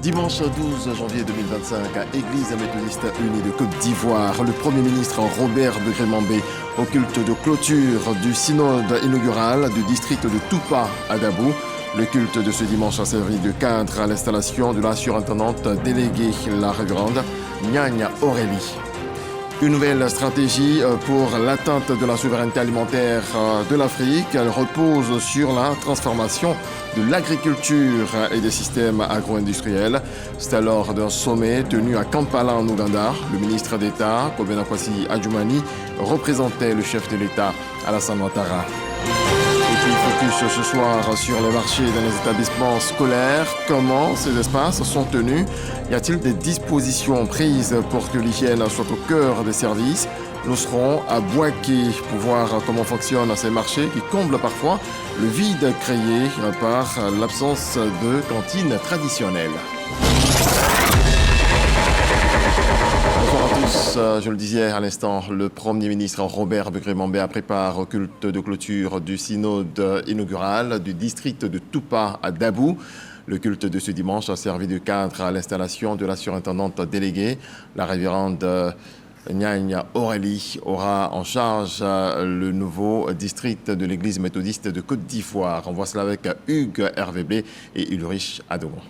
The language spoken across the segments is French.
Dimanche 12 janvier 2025, à Église méthodiste unie de Côte d'Ivoire, le Premier ministre Robert Begré-Mambé, au culte de clôture du synode inaugural du district de Toupa à Dabou. Le culte de ce dimanche a servi de cadre à l'installation de la surintendante déléguée, la révérende Nyanya Aurélie. Une nouvelle stratégie pour l'atteinte de la souveraineté alimentaire de l'Afrique. Elle repose sur la transformation de l'agriculture et des systèmes agro-industriels. C'était lors d'un sommet tenu à Kampala en Ouganda. Le ministre d'État, Kobena Kwasi Adjumani, représentait le chef de l'État, Alassane Ouattara. Et puis focus ce soir sur les marchés dans les établissements scolaires. Comment ces espaces sont tenus? Y a-t-il des dispositions prises pour que l'hygiène soit au cœur des services? Nous serons à Bouaké pour voir comment fonctionnent ces marchés qui comblent parfois le vide créé par l'absence de cantines traditionnelles. Bonjour à tous, je le disais à l'instant, le Premier ministre Robert Begré-Mambé a préparé au culte de clôture du synode inaugural du district de Toupa à Dabou. Le culte de ce dimanche a servi de cadre à l'installation de la surintendante déléguée. La révérende Nyanya Aurélie aura en charge le nouveau district de l'église méthodiste de Côte d'Ivoire. On voit cela avec Hugues RVB et Ulrich Adogon.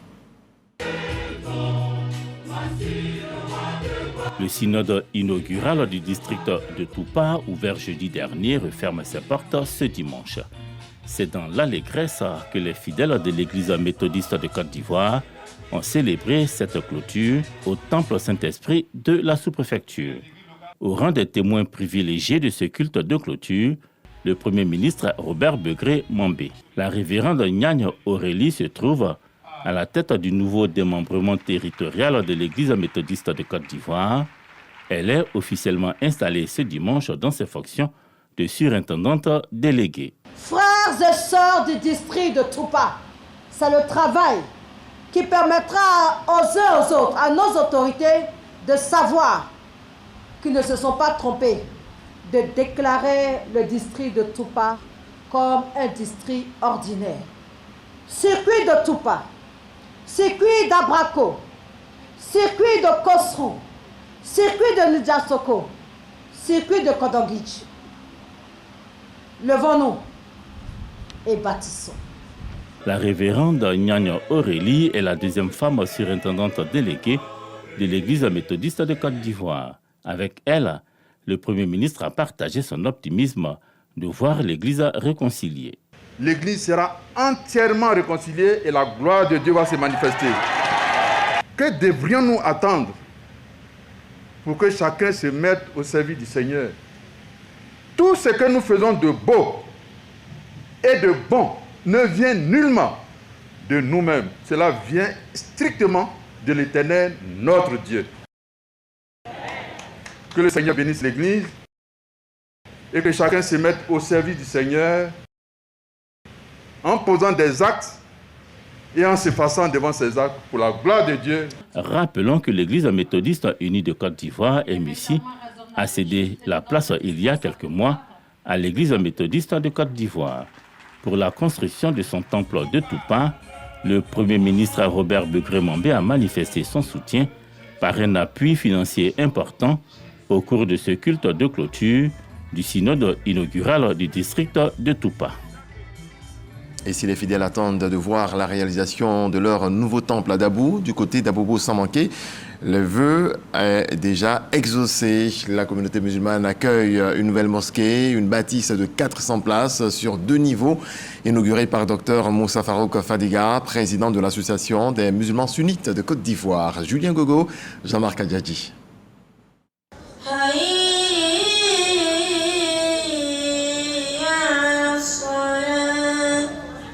Le synode inaugural du district de Toupa, ouvert jeudi dernier, referme ses portes ce dimanche. C'est dans l'allégresse que les fidèles de l'église méthodiste de Côte d'Ivoire ont célébré cette clôture au temple Saint-Esprit de la sous-préfecture. Au rang des témoins privilégiés de ce culte de clôture, le Premier ministre Robert Begré-Mambé. La révérende Nyanya Aurélie se trouve à la tête du nouveau démembrement territorial de l'église méthodiste de Côte d'Ivoire. Elle est officiellement installée ce dimanche dans ses fonctions de surintendante déléguée. Frères et sœurs du district de Toupa, c'est le travail qui permettra aux uns et aux autres, à nos autorités, de savoir qu'ils ne se sont pas trompés, de déclarer le district de Toupa comme un district ordinaire. Circuit de Toupa, circuit d'Abrako, circuit de Kosrou, circuit de Nidjasoko, circuit de Kodongich. Levons-nous et bâtissons. La révérende Nyanya Aurélie est la deuxième femme surintendante déléguée de l'église méthodiste de Côte d'Ivoire. Avec elle, le Premier ministre a partagé son optimisme de voir l'église réconciliée. L'église sera entièrement réconciliée et la gloire de Dieu va se manifester. Que devrions-nous attendre pour que chacun se mette au service du Seigneur? Tout ce que nous faisons de beau et de bon ne vient nullement de nous-mêmes. Cela vient strictement de l'Éternel, notre Dieu. Que le Seigneur bénisse l'Église et que chacun se mette au service du Seigneur en posant des actes et en s'effaçant devant ces actes pour la gloire de Dieu. Rappelons que l'église méthodiste unie de Côte d'Ivoire, MUC, a cédé la place il y a quelques mois à l'église méthodiste de Côte d'Ivoire. Pour la construction de son temple de Toupa, le Premier ministre Robert Begré-Mambé a manifesté son soutien par un appui financier important au cours de ce culte de clôture du synode inaugural du district de Toupa. Et si les fidèles attendent de voir la réalisation de leur nouveau temple à Dabou, du côté d'Abobo sans manquer, le vœu est déjà exaucé. La communauté musulmane accueille une nouvelle mosquée, une bâtisse de 400 places sur 2 niveaux, inaugurée par Dr Moussa Farouk Fadiga, président de l'association des musulmans sunnites de Côte d'Ivoire. Julien Gogo, Jean-Marc Adjadji.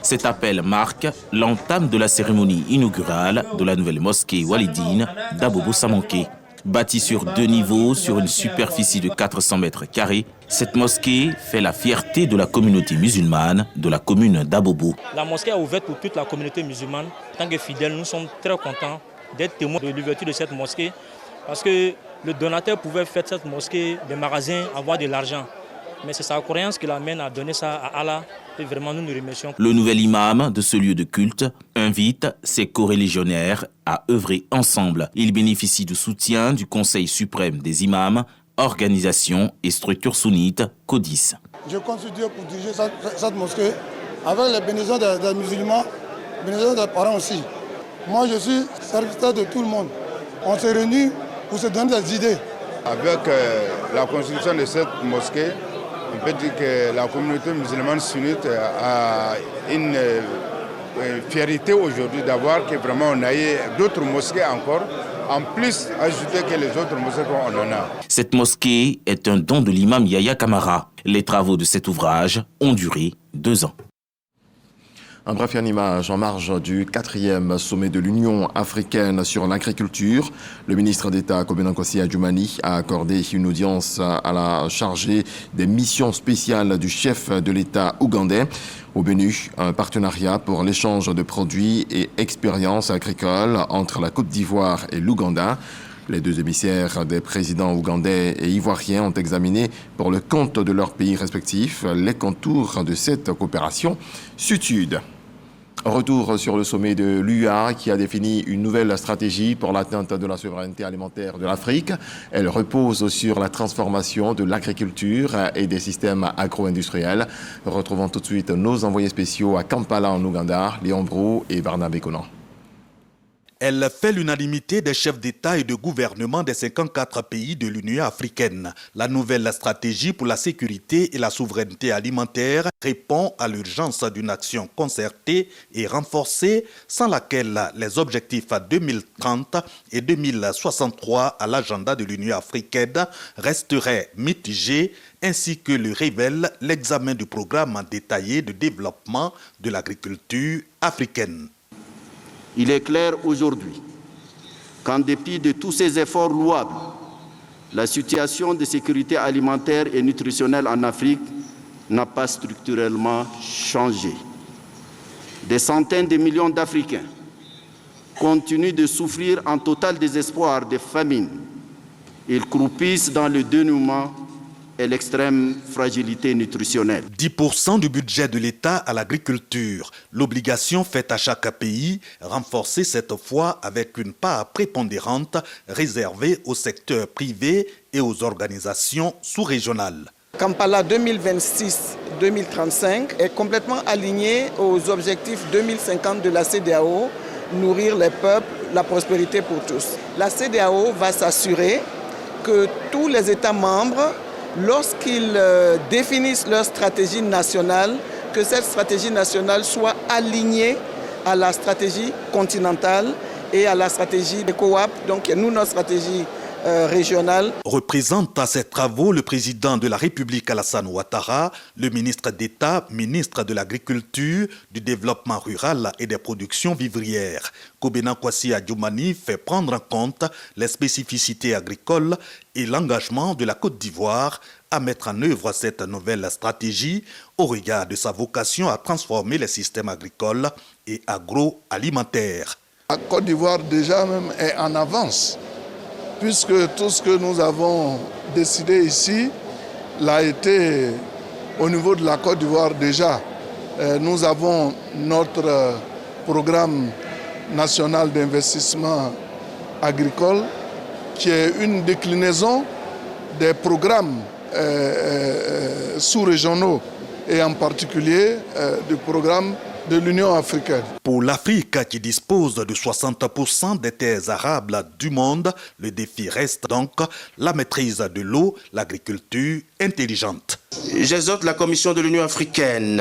Cet appel marque l'entame de la cérémonie inaugurale de la nouvelle mosquée Walidine d'Abobo Samanké. Bâtie sur 2 niveaux, sur une superficie de 400 mètres carrés, cette mosquée fait la fierté de la communauté musulmane de la commune d'Abobo. La mosquée est ouverte pour toute la communauté musulmane. En tant que fidèles, nous sommes très contents d'être témoins de l'ouverture de cette mosquée parce que le donateur pouvait faire de cette mosquée des magasins, avoir de l'argent. Mais c'est sa croyance qui l'amène à donner ça à Allah. Et vraiment, nous nous remercions. Le nouvel imam de ce lieu de culte invite ses coreligionnaires à œuvrer ensemble. Il bénéficie du soutien du Conseil suprême des imams, organisations et structures sunnites, CODIS. Je compte sur Dieu pour diriger cette mosquée avec les bénédictions des musulmans, les bénédictions des parents aussi. Moi, je suis serviteur de tout le monde. On s'est réunis pour se donner des idées. Avec la construction de cette mosquée, on peut dire que la communauté musulmane sunnite a une fierté aujourd'hui d'avoir que vraiment on a eu d'autres mosquées encore, en plus ajouter que les autres mosquées qu'on en a. Cette mosquée est un don de l'imam Yahya Kamara. Les travaux de cet ouvrage ont duré 2 ans. Un bref en image en marge du 4e sommet de l'Union africaine sur l'agriculture. Le ministre d'État Kobena Nkosi Adjumani a accordé une audience à la chargée des missions spéciales du chef de l'État ougandais. Au menu, un partenariat pour l'échange de produits et expériences agricoles entre la Côte d'Ivoire et l'Ouganda. Les 2 émissaires des présidents ougandais et ivoiriens ont examiné pour le compte de leurs pays respectifs les contours de cette coopération sud-sud. Retour sur le sommet de l'UA qui a défini une nouvelle stratégie pour l'atteinte de la souveraineté alimentaire de l'Afrique. Elle repose sur la transformation de l'agriculture et des systèmes agro-industriels. Retrouvons tout de suite nos envoyés spéciaux à Kampala en Ouganda, Léon Brou et Barnabé Conan. Elle fait l'unanimité des chefs d'État et de gouvernement des 54 pays de l'Union africaine. La nouvelle stratégie pour la sécurité et la souveraineté alimentaire répond à l'urgence d'une action concertée et renforcée sans laquelle les objectifs 2030 et 2063 à l'agenda de l'Union africaine resteraient mitigés, ainsi que le révèle l'examen du programme détaillé de développement de l'agriculture africaine. Il est clair aujourd'hui qu'en dépit de tous ces efforts louables, la situation de sécurité alimentaire et nutritionnelle en Afrique n'a pas structurellement changé. Des centaines de millions d'Africains continuent de souffrir en total désespoir de famine. Ils croupissent dans le dénuement et l'extrême fragilité nutritionnelle. 10% du budget de l'État à l'agriculture. L'obligation faite à chaque pays, renforcée cette fois avec une part prépondérante réservée au secteur privé et aux organisations sous-régionales. Kampala 2026-2035 est complètement aligné aux objectifs 2050 de la CEDEAO, nourrir les peuples, la prospérité pour tous. La CEDEAO va s'assurer que tous les États membres, lorsqu'ils définissent leur stratégie nationale, que cette stratégie nationale soit alignée à la stratégie continentale et à la stratégie des COAP, donc nous, notre stratégie régionale. Représente à ces travaux le président de la République Alassane Ouattara, le ministre d'État, ministre de l'Agriculture, du Développement rural et des productions vivrières. Kobena Nkosi Adjumani fait prendre en compte les spécificités agricoles et l'engagement de la Côte d'Ivoire à mettre en œuvre cette nouvelle stratégie au regard de sa vocation à transformer les systèmes agricoles et agroalimentaires. La Côte d'Ivoire déjà même est en avance, puisque tout ce que nous avons décidé ici l'a été au niveau de la Côte d'Ivoire déjà. Nous avons notre programme national d'investissement agricole qui est une déclinaison des programmes sous-régionaux et en particulier du programme de l'Union africaine. Pour l'Afrique qui dispose de 60% des terres arables du monde, le défi reste donc la maîtrise de l'eau, l'agriculture intelligente. J'exhorte la Commission de l'Union africaine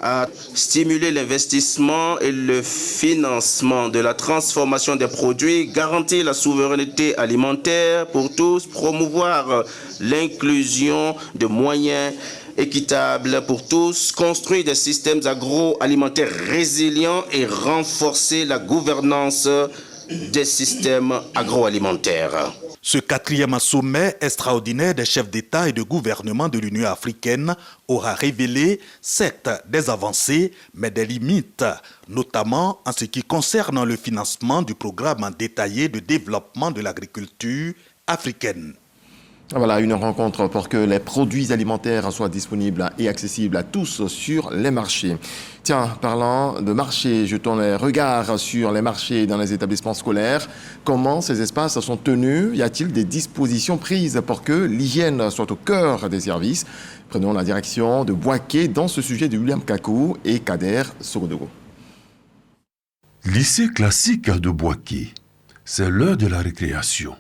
à stimuler l'investissement et le financement de la transformation des produits, garantir la souveraineté alimentaire pour tous, promouvoir l'inclusion de moyens équitables pour tous, construire des systèmes agroalimentaires résilients et renforcer la gouvernance des systèmes agroalimentaires. Ce 4e sommet extraordinaire des chefs d'État et de gouvernement de l'Union africaine aura révélé certes des avancées, mais des limites, notamment en ce qui concerne le financement du programme détaillé de développement de l'agriculture africaine. Voilà, une rencontre pour que les produits alimentaires soient disponibles et accessibles à tous sur les marchés. Tiens, parlant de marchés, jetons les regards sur les marchés dans les établissements scolaires. Comment ces espaces sont tenus? Y a-t-il des dispositions prises pour que l'hygiène soit au cœur des services? Prenons la direction de Bouaké dans ce sujet de William Kakou et Kader Sogodogo. Lycée classique de Bouaké, c'est l'heure de la récréation.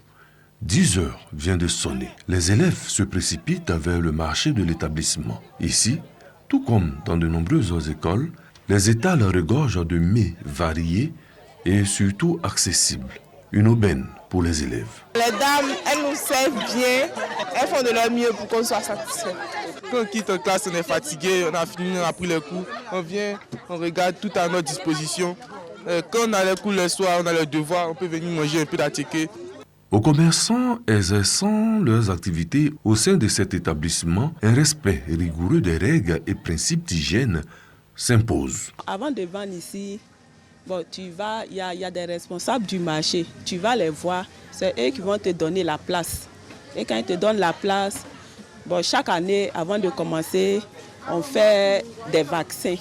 10 heures vient de sonner. Les élèves se précipitent vers le marché de l'établissement. Ici, tout comme dans de nombreuses écoles, les étals regorgent de mets variés et surtout accessibles. Une aubaine pour les élèves. Les dames, elles nous servent bien, elles font de leur mieux pour qu'on soit satisfait. Quand on quitte la classe, on est fatigué, on a fini, on a pris les cours, on vient, on regarde tout à notre disposition. Quand on a les cours le soir, on a le devoir, on peut venir manger un peu d'attiqué. Aux commerçants exerçant leurs activités au sein de cet établissement, un respect rigoureux des règles et principes d'hygiène s'impose. Avant de vendre ici, tu vas, il y a des responsables du marché, tu vas les voir, c'est eux qui vont te donner la place. Et quand ils te donnent la place, chaque année, avant de commencer, on fait des vaccins.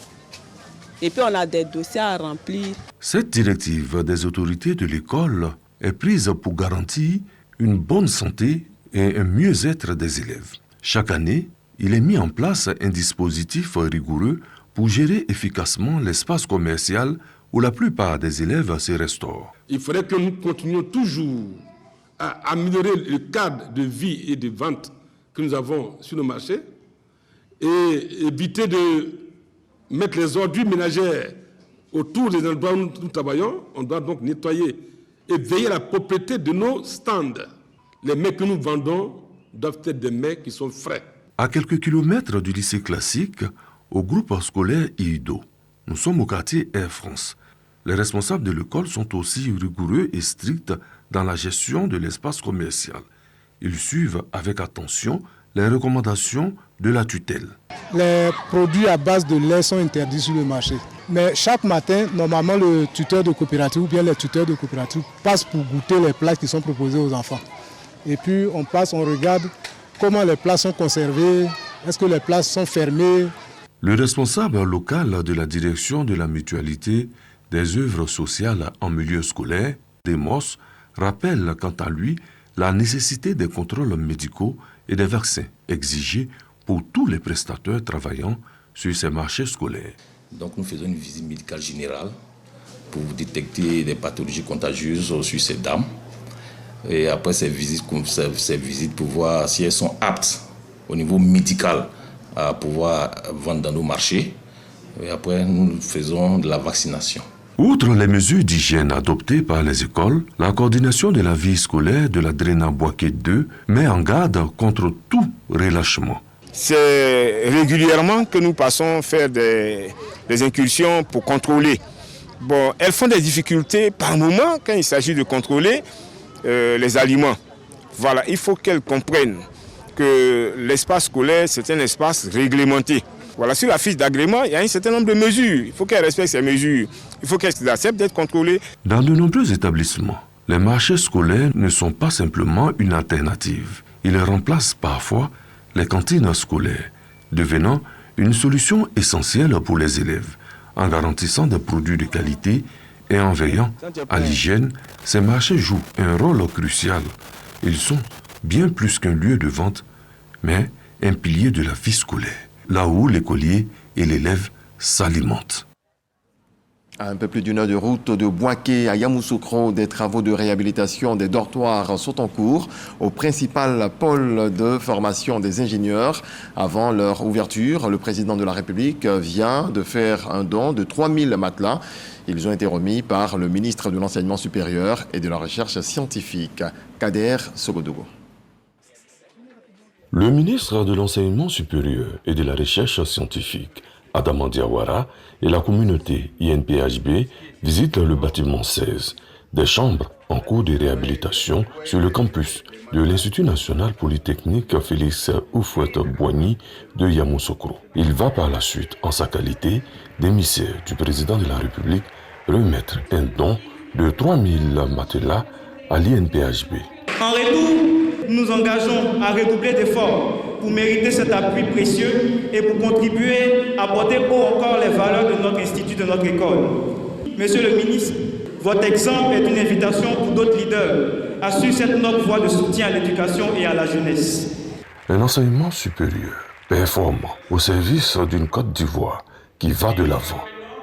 Et puis on a des dossiers à remplir. Cette directive des autorités de l'école est prise pour garantir une bonne santé et un mieux-être des élèves. Chaque année, il est mis en place un dispositif rigoureux pour gérer efficacement l'espace commercial où la plupart des élèves se restaurent. Il faudrait que nous continuions toujours à améliorer le cadre de vie et de vente que nous avons sur nos marchés et éviter de mettre les ordures ménagères autour des endroits où nous travaillons. On doit donc nettoyer et veiller à la propreté de nos stands. Les mets que nous vendons doivent être des mets qui sont frais. À quelques kilomètres du lycée classique, au groupe scolaire IUDO, nous sommes au quartier Air France. Les responsables de l'école sont aussi rigoureux et stricts dans la gestion de l'espace commercial. Ils suivent avec attention les recommandations de la tutelle. Les produits à base de lait sont interdits sur le marché. Mais chaque matin, normalement, le tuteur de coopérative ou bien les tuteurs de coopérative passent pour goûter les plats qui sont proposés aux enfants. Et puis on passe, on regarde comment les plats sont conservés, est-ce que les plats sont fermés. Le responsable local de la direction de la mutualité des œuvres sociales en milieu scolaire, Demos, rappelle quant à lui la nécessité des contrôles médicaux et des vaccins exigés pour tous les prestataires travaillant sur ces marchés scolaires. Donc nous faisons une visite médicale générale pour détecter des pathologies contagieuses sur ces dames. Et après ces visites pour voir si elles sont aptes au niveau médical à pouvoir vendre dans nos marchés. Et après nous faisons de la vaccination. Outre les mesures d'hygiène adoptées par les écoles, la coordination de la vie scolaire de la Drena Bouaké 2 met en garde contre tout relâchement. C'est régulièrement que nous passons faire des incursions pour contrôler. Elles font des difficultés par moment quand il s'agit de contrôler les aliments. Voilà, il faut qu'elles comprennent que l'espace scolaire, c'est un espace réglementé. Voilà, sur la fiche d'agrément, il y a un certain nombre de mesures. Il faut qu'elles respectent ces mesures. Il faut qu'elles acceptent d'être contrôlées. Dans de nombreux établissements, les marchés scolaires ne sont pas simplement une alternative. Ils remplacent parfois les cantines scolaires, devenant une solution essentielle pour les élèves. En garantissant des produits de qualité et en veillant à l'hygiène, ces marchés jouent un rôle crucial. Ils sont bien plus qu'un lieu de vente, mais un pilier de la vie scolaire, là où l'écolier et l'élève s'alimentent. À un peu plus d'une heure de route de Bouaké à Yamoussoukro, des travaux de réhabilitation des dortoirs sont en cours au principal pôle de formation des ingénieurs. Avant leur ouverture, le président de la République vient de faire un don de 3000 matelas. Ils ont été remis par le ministre de l'Enseignement supérieur et de la Recherche scientifique, Kader Sogodogo. Le ministre de l'Enseignement supérieur et de la Recherche scientifique, Adama Diawara, et la communauté INPHB visitent le bâtiment 16, des chambres en cours de réhabilitation sur le campus de l'Institut national polytechnique Félix Houphouët-Boigny de Yamoussoukro. Il va par la suite, en sa qualité d'émissaire du président de la République, remettre un don de 3000 matelas à l'INPHB. En retour nous nous engageons à redoubler d'efforts pour mériter cet appui précieux et pour contribuer à porter haut encore les valeurs de notre institut, de notre école. Monsieur le ministre, votre exemple est une invitation pour d'autres leaders à suivre cette noble voie de soutien à l'éducation et à la jeunesse. Un enseignement supérieur, performant, au service d'une Côte d'Ivoire qui va de l'avant.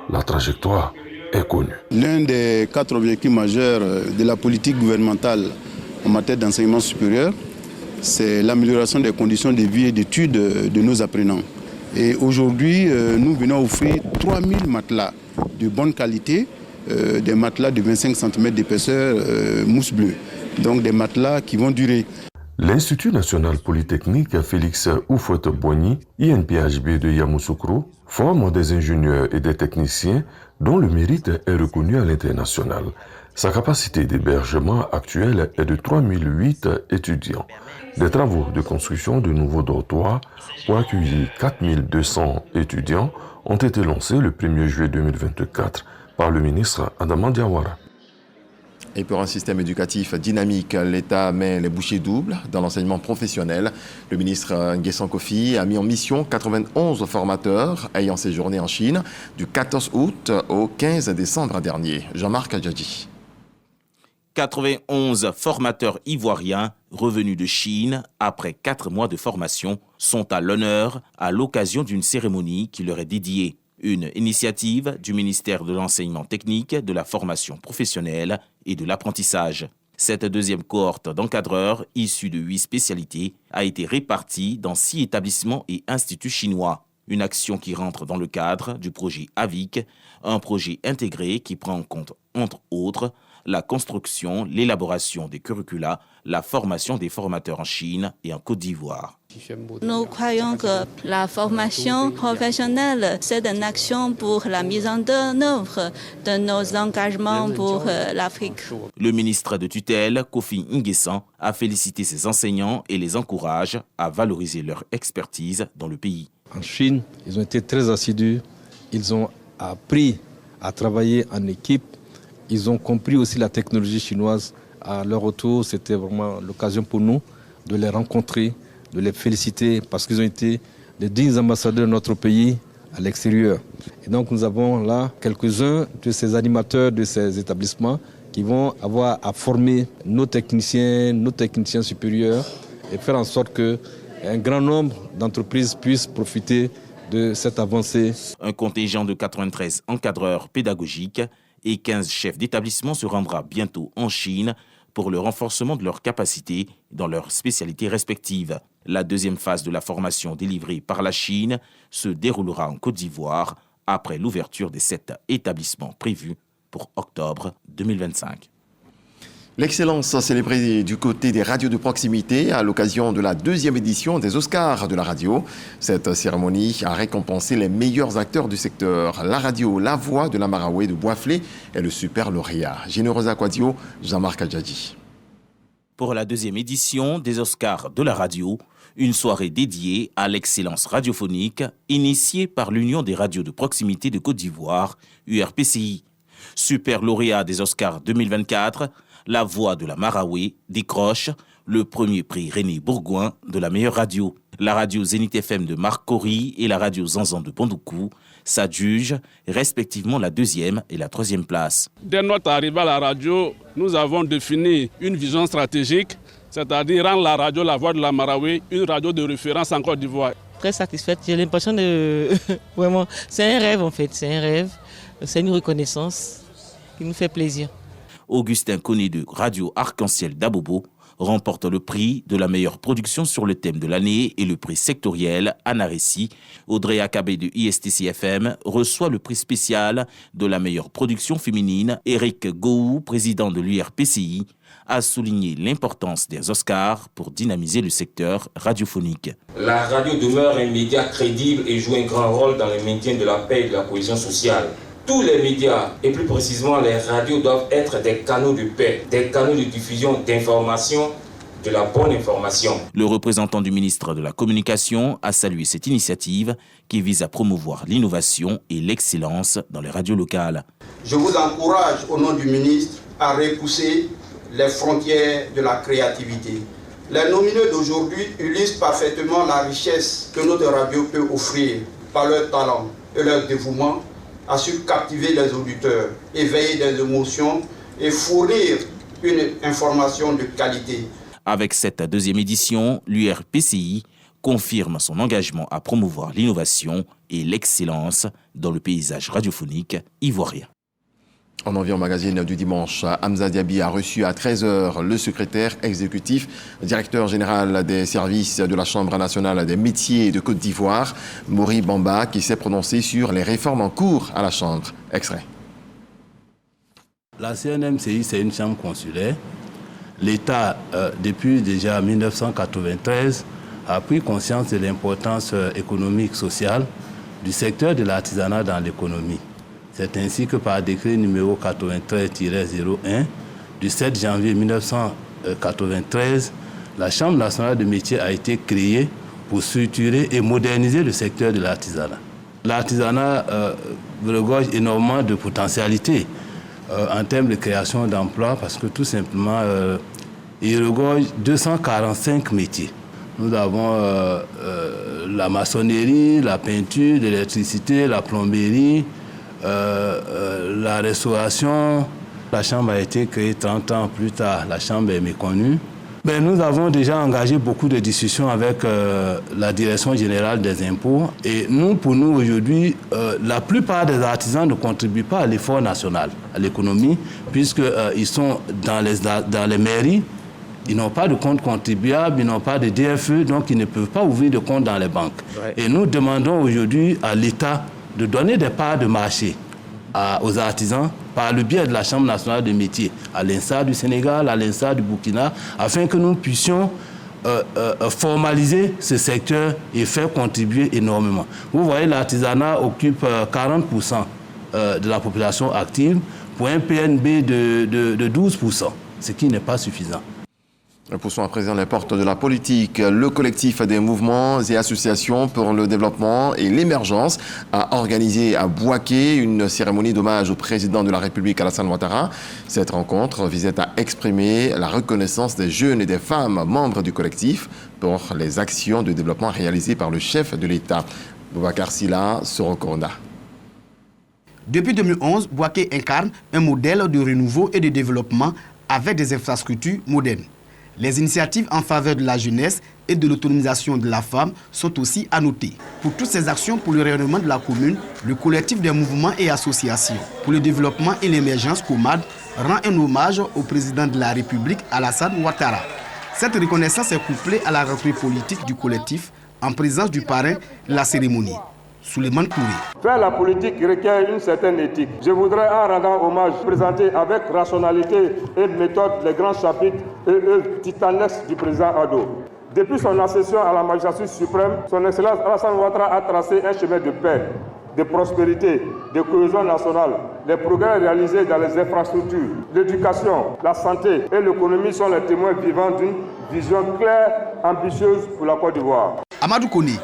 La trajectoire est connue. L'un des 4 objectifs majeurs de la politique gouvernementale en matière d'enseignement supérieur, c'est l'amélioration des conditions de vie et d'études de nos apprenants. Et aujourd'hui, nous venons offrir 3000 matelas de bonne qualité, des matelas de 25 cm d'épaisseur mousse bleue. Donc des matelas qui vont durer. L'Institut national polytechnique Félix Houphouët-Boigny, INPHB de Yamoussoukro, forme des ingénieurs et des techniciens dont le mérite est reconnu à l'international. Sa capacité d'hébergement actuelle est de 3008 étudiants. Des travaux de construction de nouveaux dortoirs pour accueillir 4200 étudiants ont été lancés le 1er juillet 2024 par le ministre Adama Diawara. Et pour un système éducatif dynamique, l'État met les bouchées doubles dans l'enseignement professionnel. Le ministre Nguessan Kofi a mis en mission 91 formateurs ayant séjourné en Chine du 14 août au 15 décembre dernier. Jean-Marc Adjadji. 91 formateurs ivoiriens revenus de Chine après 4 mois de formation sont à l'honneur à l'occasion d'une cérémonie qui leur est dédiée. Une initiative du ministère de l'Enseignement technique, de la formation professionnelle et de l'apprentissage. Cette deuxième cohorte d'encadreurs, issus de 8 spécialités, a été répartie dans 6 établissements et instituts chinois. Une action qui rentre dans le cadre du projet AVIC, un projet intégré qui prend en compte, entre autres, la construction, l'élaboration des curricula, la formation des formateurs en Chine et en Côte d'Ivoire. Nous croyons que la formation professionnelle, c'est une action pour la mise en œuvre de nos engagements pour l'Afrique. Le ministre de tutelle, Kofi Nguessan, a félicité ses enseignants et les encourage à valoriser leur expertise dans le pays. En Chine, ils ont été très assidus, ils ont appris à travailler en équipe, ils ont compris aussi la technologie chinoise. À leur retour, c'était vraiment l'occasion pour nous de les rencontrer, de les féliciter parce qu'ils ont été les dignes ambassadeurs de notre pays à l'extérieur. Et donc nous avons là quelques-uns de ces animateurs de ces établissements qui vont avoir à former nos techniciens supérieurs et faire en sorte qu'un grand nombre d'entreprises puissent profiter de cette avancée. Un contingent de 93 encadreurs pédagogiques et 15 chefs d'établissement se rendra bientôt en Chine pour le renforcement de leurs capacités dans leurs spécialités respectives. La deuxième phase de la formation délivrée par la Chine se déroulera en Côte d'Ivoire après l'ouverture des 7 établissements prévus pour octobre 2025. L'excellence célébrée du côté des radios de proximité à l'occasion de la 2e édition des Oscars de la radio. Cette cérémonie a récompensé les meilleurs acteurs du secteur. La radio, la voix de la Maraoué de Boisflé est le super lauréat. Générosa Quadio, Jean-Marc Adjadji. Pour la 2e édition des Oscars de la radio, une soirée dédiée à l'excellence radiophonique initiée par l'Union des radios de proximité de Côte d'Ivoire, URPCI. Super lauréat des Oscars 2024, la voix de la Maraoué décroche le premier prix René Bourgoin de la meilleure radio. La radio Zénith FM de Marc Cory et la radio Zanzan de Bondoukou s'adjugent respectivement la 2e et la 3e place. Dès notre arrivée à la radio, nous avons défini une vision stratégique, c'est-à-dire rendre la radio La Voix de la Maraoué une radio de référence en Côte d'Ivoire. Très satisfaite, j'ai l'impression de... Vraiment, c'est un rêve en fait, c'est un rêve, c'est une reconnaissance qui nous fait plaisir. Augustin Koné de Radio Arc-en-Ciel d'Abobo remporte le prix de la meilleure production sur le thème de l'année et le prix sectoriel Anaressi. Audrey Akabé de ISTC-FM reçoit le prix spécial de la meilleure production féminine. Eric Gou, président de l'URPCI, a souligné l'importance des Oscars pour dynamiser le secteur radiophonique. La radio demeure un média crédible et joue un grand rôle dans le maintien de la paix et de la cohésion sociale. Tous les médias, et plus précisément les radios, doivent être des canaux de paix, des canaux de diffusion d'informations, de la bonne information. Le représentant du ministre de la Communication a salué cette initiative qui vise à promouvoir l'innovation et l'excellence dans les radios locales. Je vous encourage au nom du ministre à repousser les frontières de la créativité, Les nominés d'aujourd'hui illustrent parfaitement la richesse que notre radio peut offrir par leur talent et leur dévouement, a su captiver les auditeurs, éveiller des émotions et fournir une information de qualité. Avec cette deuxième édition, l'URPCI confirme son engagement à promouvoir l'innovation et l'excellence dans le paysage radiophonique ivoirien. On en vient au magazine du dimanche. Hamza Diaby a reçu à 13h le secrétaire exécutif, directeur général des services de la Chambre nationale des métiers de Côte d'Ivoire, Mori Bamba, qui s'est prononcé sur les réformes en cours à la Chambre. Extrait. La CNMCI, c'est une chambre consulaire. L'État, depuis déjà 1993, a pris conscience de l'importance économique, sociale du secteur de l'artisanat dans l'économie. C'est ainsi que par décret numéro 93-01 du 7 janvier 1993, la Chambre nationale de métiers a été créée pour structurer et moderniser le secteur de l'artisanat. L'artisanat regorge énormément de potentialités en termes de création d'emplois parce que tout simplement, il regorge 245 métiers. Nous avons la maçonnerie, la peinture, l'électricité, la plomberie, la restauration. La Chambre a été créée 30 ans plus tard. La Chambre est méconnue. Mais nous avons déjà engagé beaucoup de discussions avec la Direction générale des impôts. Et pour nous aujourd'hui, la plupart des artisans ne contribuent pas à l'effort national, à l'économie, puisqu'ils sont dans les mairies. Ils n'ont pas de compte contribuable, ils n'ont pas de DFE, donc ils ne peuvent pas ouvrir de compte dans les banques. Ouais. Et nous demandons aujourd'hui à l'État de donner des parts de marché aux artisans par le biais de la Chambre nationale des métiers, à l'instar du Sénégal, à l'instar du Burkina, afin que nous puissions formaliser ce secteur et faire contribuer énormément. Vous voyez, l'artisanat occupe 40% de la population active pour un PNB de 12%, ce qui n'est pas suffisant. Poussons à présent les portes de la politique. Le collectif des mouvements et associations pour le développement et l'émergence a organisé à Bouaké une cérémonie d'hommage au président de la République, Alassane Ouattara. Cette rencontre visait à exprimer la reconnaissance des jeunes et des femmes membres du collectif pour les actions de développement réalisées par le chef de l'État, Boubacar Silla Sorokonda. Depuis 2011, Bouaké incarne un modèle de renouveau et de développement avec des infrastructures modernes. Les initiatives en faveur de la jeunesse et de l'autonomisation de la femme sont aussi à noter. Pour toutes ces actions pour le rayonnement de la commune, le collectif des mouvements et associations pour le développement et l'émergence COMAD rend un hommage au président de la République, Alassane Ouattara. Cette reconnaissance est couplée à la rentrée politique du collectif en présence du parrain de la cérémonie, Souleymane Touré. Faire la politique requiert une certaine éthique. Je voudrais, en rendant hommage, présenter avec rationalité et méthode les grands chapitres et œuvres titanesques du président Ado. Depuis son accession à la magistrature suprême, son Excellence Alassane Ouattara a tracé un chemin de paix, de prospérité, de cohésion nationale. Les progrès réalisés dans les infrastructures, l'éducation, la santé et l'économie sont les témoins vivants d'une vision claire, ambitieuse pour la Côte d'Ivoire. Amadou Kone,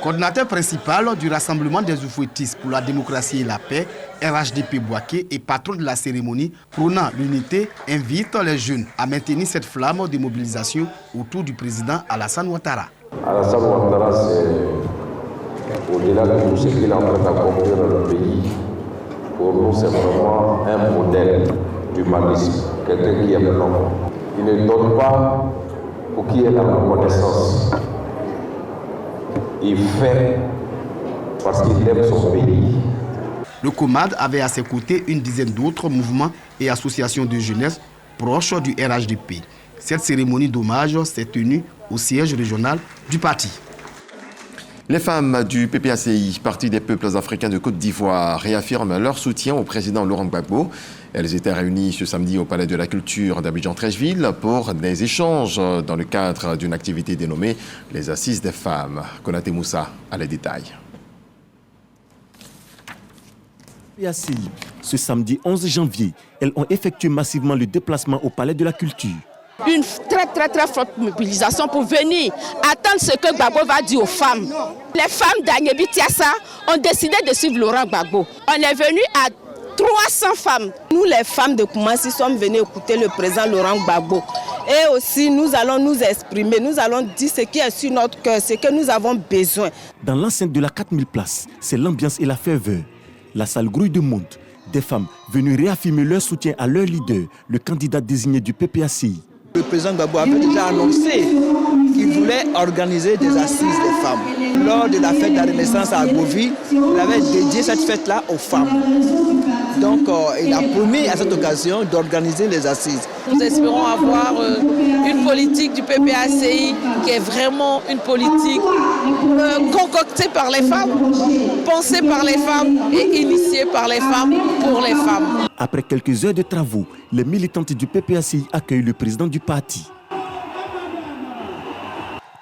coordinateur principal du Rassemblement des oufouettistes pour la démocratie et la paix, RHDP Bouaké, et patron de la cérémonie prônant l'unité, invite les jeunes à maintenir cette flamme de mobilisation autour du président Alassane Ouattara. Alassane Ouattara, c'est au-delà de tout ce qu'il est en train d'accomplir dans le pays. Pour nous, c'est vraiment un modèle d'humanisme, quelqu'un qui est blanc. Il ne donne pas pour qu'il y ait la reconnaissance. Il fait parce qu'il aime son pays. Le COMAD avait à ses côtés une dizaine d'autres mouvements et associations de jeunesse proches du RHDP. Cette cérémonie d'hommage s'est tenue au siège régional du parti. Les femmes du PPACI, Parti des peuples africains de Côte d'Ivoire, réaffirment leur soutien au président Laurent Gbagbo. Elles étaient réunies ce samedi au Palais de la Culture d'Abidjan-Trècheville pour des échanges dans le cadre d'une activité dénommée les Assises des femmes. Konaté Moussa a les détails. Ce samedi 11 janvier, elles ont effectué massivement le déplacement au Palais de la Culture. Une très forte mobilisation pour venir attendre ce que Gbagbo va dire aux femmes. Les femmes d'Agnebi Tiassa ont décidé de suivre Laurent Gbagbo. On est venu à 300 femmes. Nous, les femmes de Koumassi, sommes venues écouter le président Laurent Gbagbo. Et aussi, nous allons nous exprimer, nous allons dire ce qui est sur notre cœur, ce que nous avons besoin. Dans l'enceinte de la 4000 places, c'est l'ambiance et la ferveur. La salle grouille de monde. Des femmes venues réaffirmer leur soutien à leur leader, le candidat désigné du PPACI. Le président Gbagbo avait déjà annoncé qu'il voulait organiser des assises des femmes. Lors de la fête de la Renaissance à Agboville, il avait dédié cette fête-là aux femmes. Donc il a promis à cette occasion d'organiser les assises. Nous espérons avoir une politique du PPACI qui est vraiment une politique concoctée par les femmes, pensée par les femmes et initiée par les femmes pour les femmes. Après quelques heures de travaux, les militantes du PPACI accueillent le président du parti.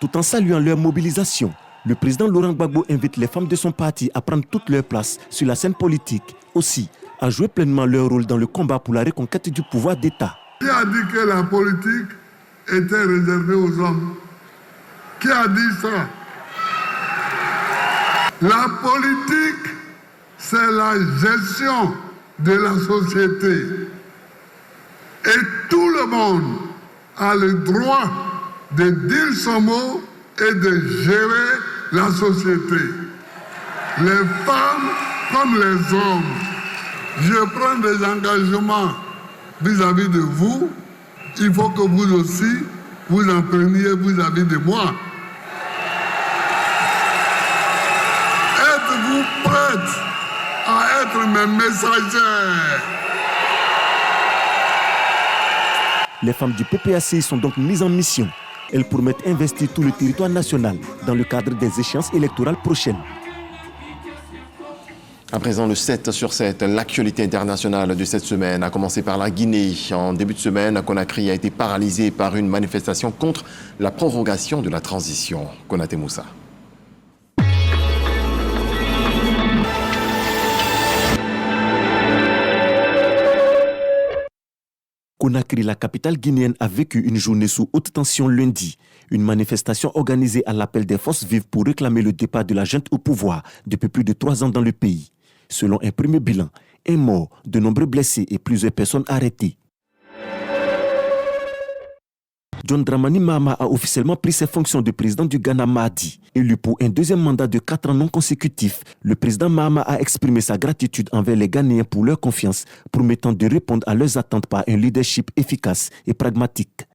Tout en saluant leur mobilisation, le président Laurent Gbagbo invite les femmes de son parti à prendre toute leur place sur la scène politique, aussi à jouer pleinement leur rôle dans le combat pour la reconquête du pouvoir d'État. Qui a dit que la politique était réservée aux hommes? Qui a dit ça? La politique, c'est la gestion de la société. Et tout le monde a le droit de dire son mot et de gérer la société. Les femmes comme les hommes. Je prends des engagements vis-à-vis de vous. Il faut que vous aussi, vous en preniez vis-à-vis de moi. Êtes-vous prêtes à être mes messagères? Les femmes du PPACI sont donc mises en mission. Elles promettent investir tout le territoire national dans le cadre des échéances électorales prochaines. À présent, le 7 sur 7, l'actualité internationale de cette semaine a commencé par la Guinée. En début de semaine, Conakry a été paralysé par une manifestation contre la prorogation de la transition. Konaté Moussa. Conakry, la capitale guinéenne, a vécu une journée sous haute tension lundi. Une manifestation organisée à l'appel des forces vives pour réclamer le départ de la junte au pouvoir depuis plus de 3 ans dans le pays. Selon un premier bilan, un mort, de nombreux blessés et plusieurs personnes arrêtées. John Dramani Mahama a officiellement pris ses fonctions de président du Ghana mardi. Élu pour un deuxième mandat de 4 ans non consécutifs, le président Mahama a exprimé sa gratitude envers les Ghanéens pour leur confiance, promettant de répondre à leurs attentes par un leadership efficace et pragmatique.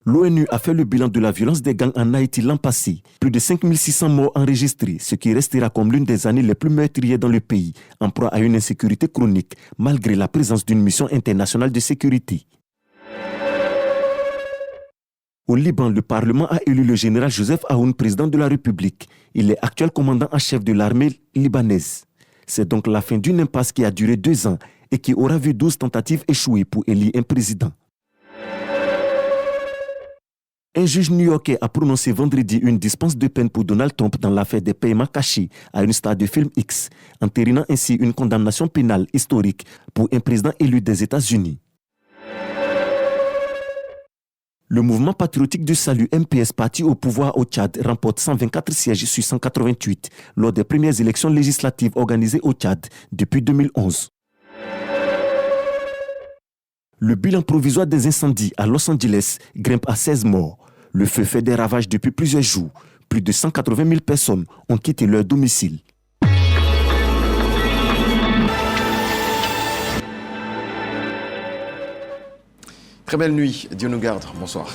L'ONU a fait le bilan de la violence des gangs en Haïti l'an passé. Plus de 5600 morts enregistrés, ce qui restera comme l'une des années les plus meurtrières dans le pays, en proie à une insécurité chronique, malgré la présence d'une mission internationale de sécurité. Au Liban, le Parlement a élu le général Joseph Aoun président de la République. Il est actuel commandant en chef de l'armée libanaise. C'est donc la fin d'une impasse qui a duré 2 ans et qui aura vu 12 tentatives échouer pour élire un président. Un juge new-yorkais a prononcé vendredi une dispense de peine pour Donald Trump dans l'affaire des paiements cachés à une star de film X, entérinant ainsi une condamnation pénale historique pour un président élu des États-Unis. Le mouvement patriotique du salut MPS parti au pouvoir au Tchad remporte 124 sièges sur 188 lors des premières élections législatives organisées au Tchad depuis 2011. Le bilan provisoire des incendies à Los Angeles grimpe à 16 morts. Le feu fait des ravages depuis plusieurs jours. Plus de 180 000 personnes ont quitté leur domicile. Très belle nuit, Dieu nous garde, bonsoir.